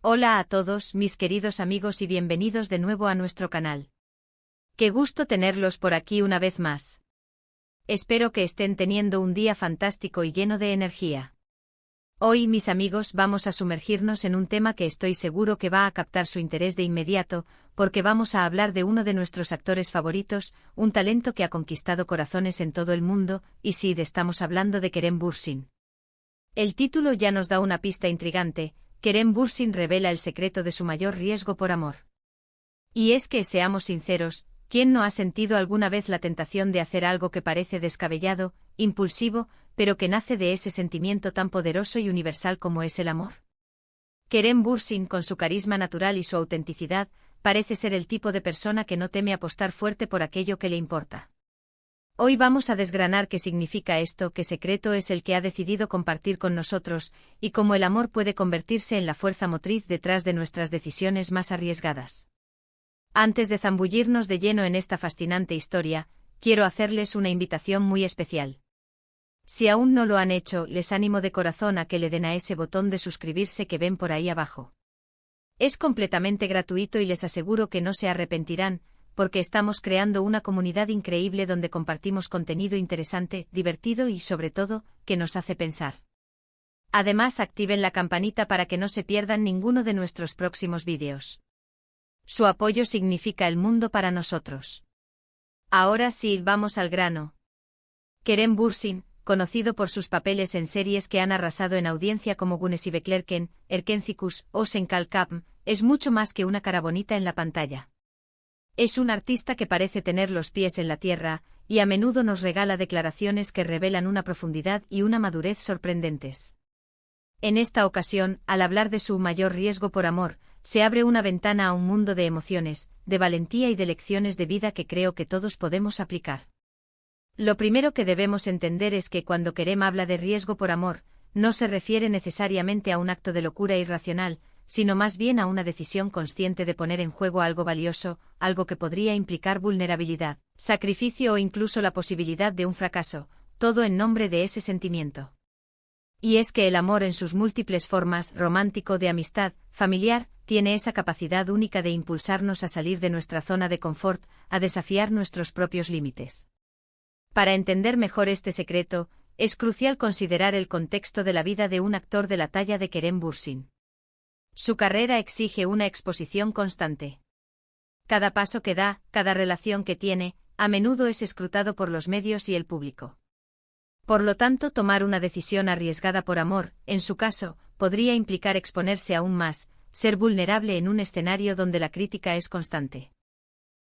Hola a todos, mis queridos amigos, y bienvenidos de nuevo a nuestro canal. Qué gusto tenerlos por aquí una vez más. Espero que estén teniendo un día fantástico y lleno de energía. Hoy, mis amigos, vamos a sumergirnos en un tema que estoy seguro que va a captar su interés de inmediato, porque vamos a hablar de uno de nuestros actores favoritos, un talento que ha conquistado corazones en todo el mundo, y sí, estamos hablando de Kerem Bürsin. El título ya nos da una pista intrigante. Kerem Bürsin revela el secreto de su mayor riesgo por amor. Y es que, seamos sinceros, ¿quién no ha sentido alguna vez la tentación de hacer algo que parece descabellado, impulsivo, pero que nace de ese sentimiento tan poderoso y universal como es el amor? Kerem Bürsin, con su carisma natural y su autenticidad, parece ser el tipo de persona que no teme apostar fuerte por aquello que le importa. Hoy vamos a desgranar qué significa esto, qué secreto es el que ha decidido compartir con nosotros, y cómo el amor puede convertirse en la fuerza motriz detrás de nuestras decisiones más arriesgadas. Antes de zambullirnos de lleno en esta fascinante historia, quiero hacerles una invitación muy especial. Si aún no lo han hecho, les animo de corazón a que le den a ese botón de suscribirse que ven por ahí abajo. Es completamente gratuito y les aseguro que no se arrepentirán, porque estamos creando una comunidad increíble donde compartimos contenido interesante, divertido y, sobre todo, que nos hace pensar. Además, activen la campanita para que no se pierdan ninguno de nuestros próximos vídeos. Su apoyo significa el mundo para nosotros. Ahora sí, vamos al grano. Kerem Bürsin, conocido por sus papeles en series que han arrasado en audiencia como Gunnesibeklerken, Erkencikus o Senkalkapm, es mucho más que una cara bonita en la pantalla. Es un artista que parece tener los pies en la tierra, y a menudo nos regala declaraciones que revelan una profundidad y una madurez sorprendentes. En esta ocasión, al hablar de su mayor riesgo por amor, se abre una ventana a un mundo de emociones, de valentía y de lecciones de vida que creo que todos podemos aplicar. Lo primero que debemos entender es que cuando Kerem habla de riesgo por amor, no se refiere necesariamente a un acto de locura irracional, sino más bien a una decisión consciente de poner en juego algo valioso, algo que podría implicar vulnerabilidad, sacrificio o incluso la posibilidad de un fracaso, todo en nombre de ese sentimiento. Y es que el amor en sus múltiples formas, romántico, de amistad, familiar, tiene esa capacidad única de impulsarnos a salir de nuestra zona de confort, a desafiar nuestros propios límites. Para entender mejor este secreto, es crucial considerar el contexto de la vida de un actor de la talla de Kerem Bürsin. Su carrera exige una exposición constante. Cada paso que da, cada relación que tiene, a menudo es escrutado por los medios y el público. Por lo tanto, tomar una decisión arriesgada por amor, en su caso, podría implicar exponerse aún más, ser vulnerable en un escenario donde la crítica es constante.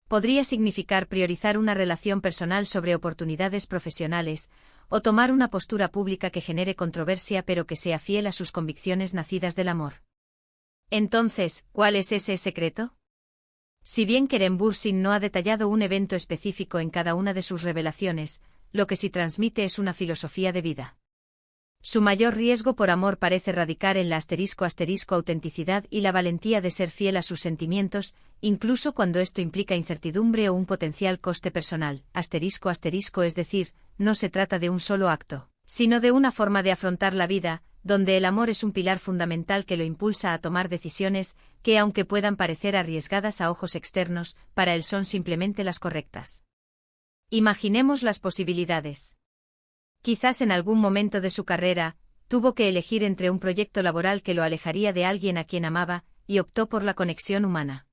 Podría significar priorizar una relación personal sobre oportunidades profesionales, o tomar una postura pública que genere controversia pero que sea fiel a sus convicciones nacidas del amor. Entonces, ¿cuál es ese secreto? Si bien Kerem Bürsin no ha detallado un evento específico en cada una de sus revelaciones, lo que sí transmite es una filosofía de vida. Su mayor riesgo por amor parece radicar en la ** autenticidad y la valentía de ser fiel a sus sentimientos, incluso cuando esto implica incertidumbre o un potencial coste personal, ***, es decir, no se trata de un solo acto, sino de una forma de afrontar la vida, donde el amor es un pilar fundamental que lo impulsa a tomar decisiones que, aunque puedan parecer arriesgadas a ojos externos, para él son simplemente las correctas. Imaginemos las posibilidades. Quizás en algún momento de su carrera, tuvo que elegir entre un proyecto laboral que lo alejaría de alguien a quien amaba, y optó por la conexión humana.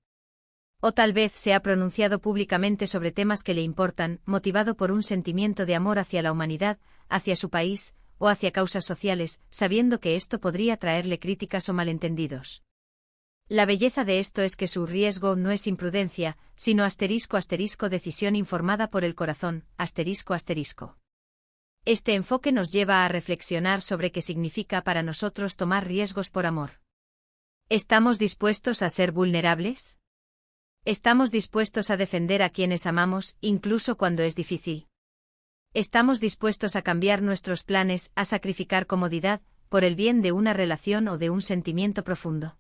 O tal vez se ha pronunciado públicamente sobre temas que le importan, motivado por un sentimiento de amor hacia la humanidad, hacia su país, o hacia causas sociales, sabiendo que esto podría traerle críticas o malentendidos. La belleza de esto es que su riesgo no es imprudencia, sino ** decisión informada por el corazón, ***. Este enfoque nos lleva a reflexionar sobre qué significa para nosotros tomar riesgos por amor. ¿Estamos dispuestos a ser vulnerables? ¿Estamos dispuestos a defender a quienes amamos, incluso cuando es difícil? ¿Estamos dispuestos a cambiar nuestros planes, a sacrificar comodidad, por el bien de una relación o de un sentimiento profundo?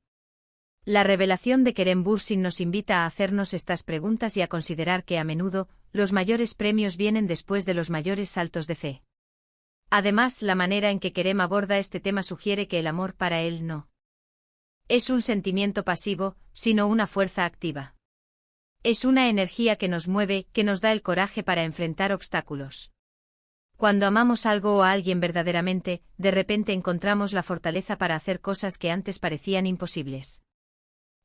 La revelación de Kerem Bürsin nos invita a hacernos estas preguntas y a considerar que a menudo, los mayores premios vienen después de los mayores saltos de fe. Además, la manera en que Kerem aborda este tema sugiere que el amor para él no Es un sentimiento pasivo, sino una fuerza activa. Es una energía que nos mueve, que nos da el coraje para enfrentar obstáculos. Cuando amamos algo o a alguien verdaderamente, de repente encontramos la fortaleza para hacer cosas que antes parecían imposibles.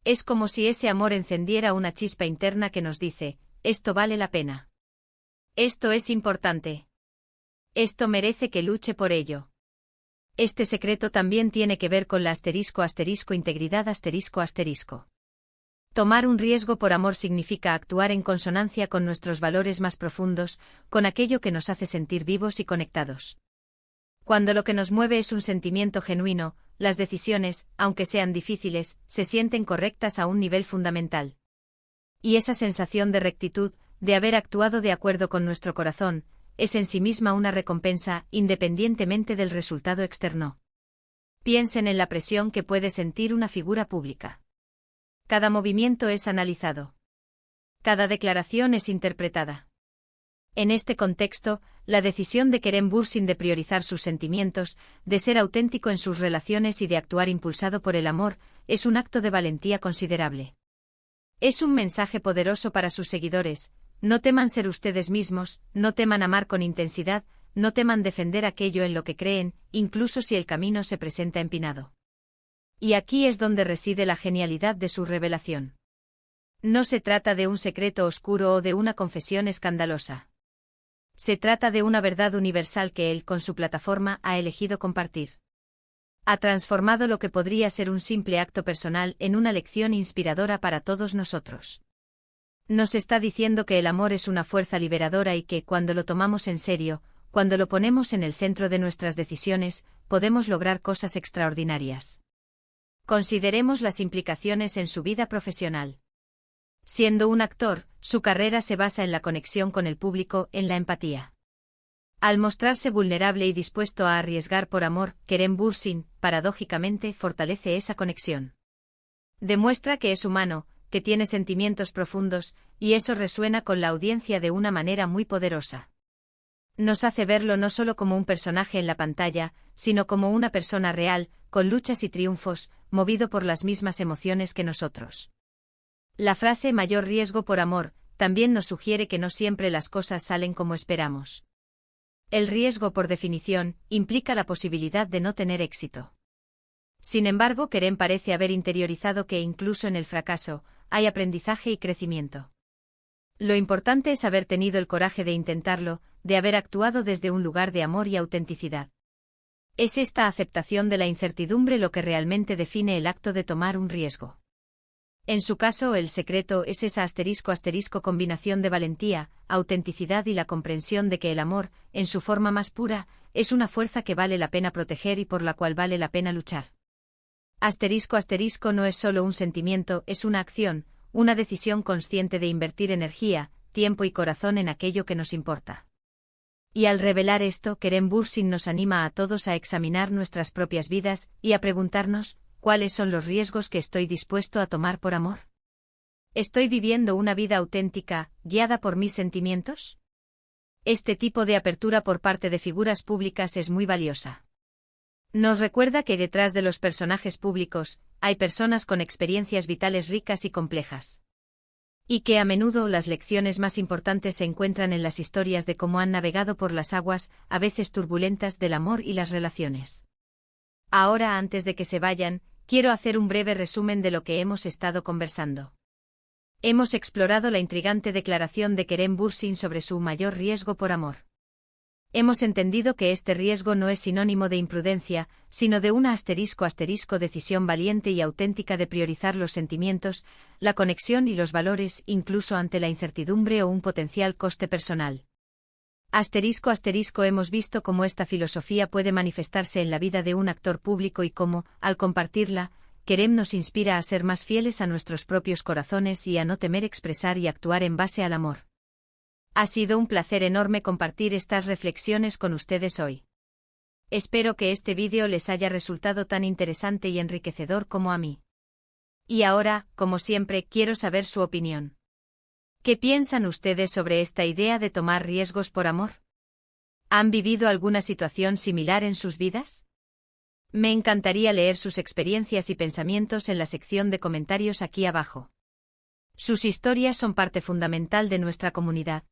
Es como si ese amor encendiera una chispa interna que nos dice, esto vale la pena. Esto es importante. Esto merece que luche por ello. Este secreto también tiene que ver con la integridad. Tomar un riesgo por amor significa actuar en consonancia con nuestros valores más profundos, con aquello que nos hace sentir vivos y conectados. Cuando lo que nos mueve es un sentimiento genuino, las decisiones, aunque sean difíciles, se sienten correctas a un nivel fundamental. Y esa sensación de rectitud, de haber actuado de acuerdo con nuestro corazón, es en sí misma una recompensa, independientemente del resultado externo. Piensen en la presión que puede sentir una figura pública. Cada movimiento es analizado. Cada declaración es interpretada. En este contexto, la decisión de Kerem Bürsin de priorizar sus sentimientos, de ser auténtico en sus relaciones y de actuar impulsado por el amor, es un acto de valentía considerable. Es un mensaje poderoso para sus seguidores: no teman ser ustedes mismos, no teman amar con intensidad, no teman defender aquello en lo que creen, incluso si el camino se presenta empinado. Y aquí es donde reside la genialidad de su revelación. No se trata de un secreto oscuro o de una confesión escandalosa. Se trata de una verdad universal que él, con su plataforma, ha elegido compartir. Ha transformado lo que podría ser un simple acto personal en una lección inspiradora para todos nosotros. Nos está diciendo que el amor es una fuerza liberadora y que, cuando lo tomamos en serio, cuando lo ponemos en el centro de nuestras decisiones, podemos lograr cosas extraordinarias. Consideremos las implicaciones en su vida profesional. Siendo un actor, su carrera se basa en la conexión con el público, en la empatía. Al mostrarse vulnerable y dispuesto a arriesgar por amor, Kerem Bürsin, paradójicamente, fortalece esa conexión. Demuestra que es humano, que tiene sentimientos profundos, y eso resuena con la audiencia de una manera muy poderosa. Nos hace verlo no solo como un personaje en la pantalla, sino como una persona real, con luchas y triunfos, movido por las mismas emociones que nosotros. La frase mayor riesgo por amor también nos sugiere que no siempre las cosas salen como esperamos. El riesgo, por definición, implica la posibilidad de no tener éxito. Sin embargo, Kerem parece haber interiorizado que incluso en el fracaso, hay aprendizaje y crecimiento. Lo importante es haber tenido el coraje de intentarlo, de haber actuado desde un lugar de amor y autenticidad. Es esta aceptación de la incertidumbre lo que realmente define el acto de tomar un riesgo. En su caso, el secreto es esa combinación de valentía, autenticidad y la comprensión de que el amor, en su forma más pura, es una fuerza que vale la pena proteger y por la cual vale la pena luchar. No es solo un sentimiento, es una acción, una decisión consciente de invertir energía, tiempo y corazón en aquello que nos importa. Y al revelar esto, Kerem Bürsin nos anima a todos a examinar nuestras propias vidas y a preguntarnos, ¿cuáles son los riesgos que estoy dispuesto a tomar por amor? ¿Estoy viviendo una vida auténtica, guiada por mis sentimientos? Este tipo de apertura por parte de figuras públicas es muy valiosa. Nos recuerda que detrás de los personajes públicos, hay personas con experiencias vitales ricas y complejas. Y que a menudo las lecciones más importantes se encuentran en las historias de cómo han navegado por las aguas, a veces turbulentas, del amor y las relaciones. Ahora, antes de que se vayan, quiero hacer un breve resumen de lo que hemos estado conversando. Hemos explorado la intrigante declaración de Kerem Bürsin sobre su mayor riesgo por amor. Hemos entendido que este riesgo no es sinónimo de imprudencia, sino de una decisión valiente y auténtica de priorizar los sentimientos, la conexión y los valores, incluso ante la incertidumbre o un potencial coste personal. Hemos visto cómo esta filosofía puede manifestarse en la vida de un actor público y cómo, al compartirla, Kerem nos inspira a ser más fieles a nuestros propios corazones y a no temer expresar y actuar en base al amor. Ha sido un placer enorme compartir estas reflexiones con ustedes hoy. Espero que este vídeo les haya resultado tan interesante y enriquecedor como a mí. Y ahora, como siempre, quiero saber su opinión. ¿Qué piensan ustedes sobre esta idea de tomar riesgos por amor? ¿Han vivido alguna situación similar en sus vidas? Me encantaría leer sus experiencias y pensamientos en la sección de comentarios aquí abajo. Sus historias son parte fundamental de nuestra comunidad.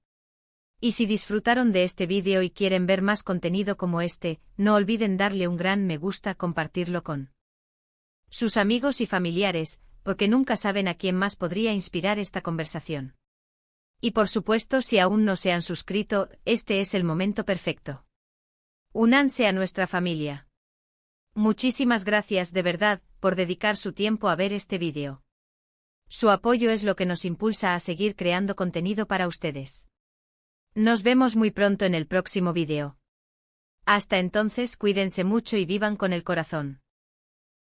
Y si disfrutaron de este vídeo y quieren ver más contenido como este, no olviden darle un gran me gusta, compartirlo con sus amigos y familiares, porque nunca saben a quién más podría inspirar esta conversación. Y por supuesto, si aún no se han suscrito, este es el momento perfecto. Únanse a nuestra familia. Muchísimas gracias de verdad por dedicar su tiempo a ver este vídeo. Su apoyo es lo que nos impulsa a seguir creando contenido para ustedes. Nos vemos muy pronto en el próximo vídeo. Hasta entonces, cuídense mucho y vivan con el corazón.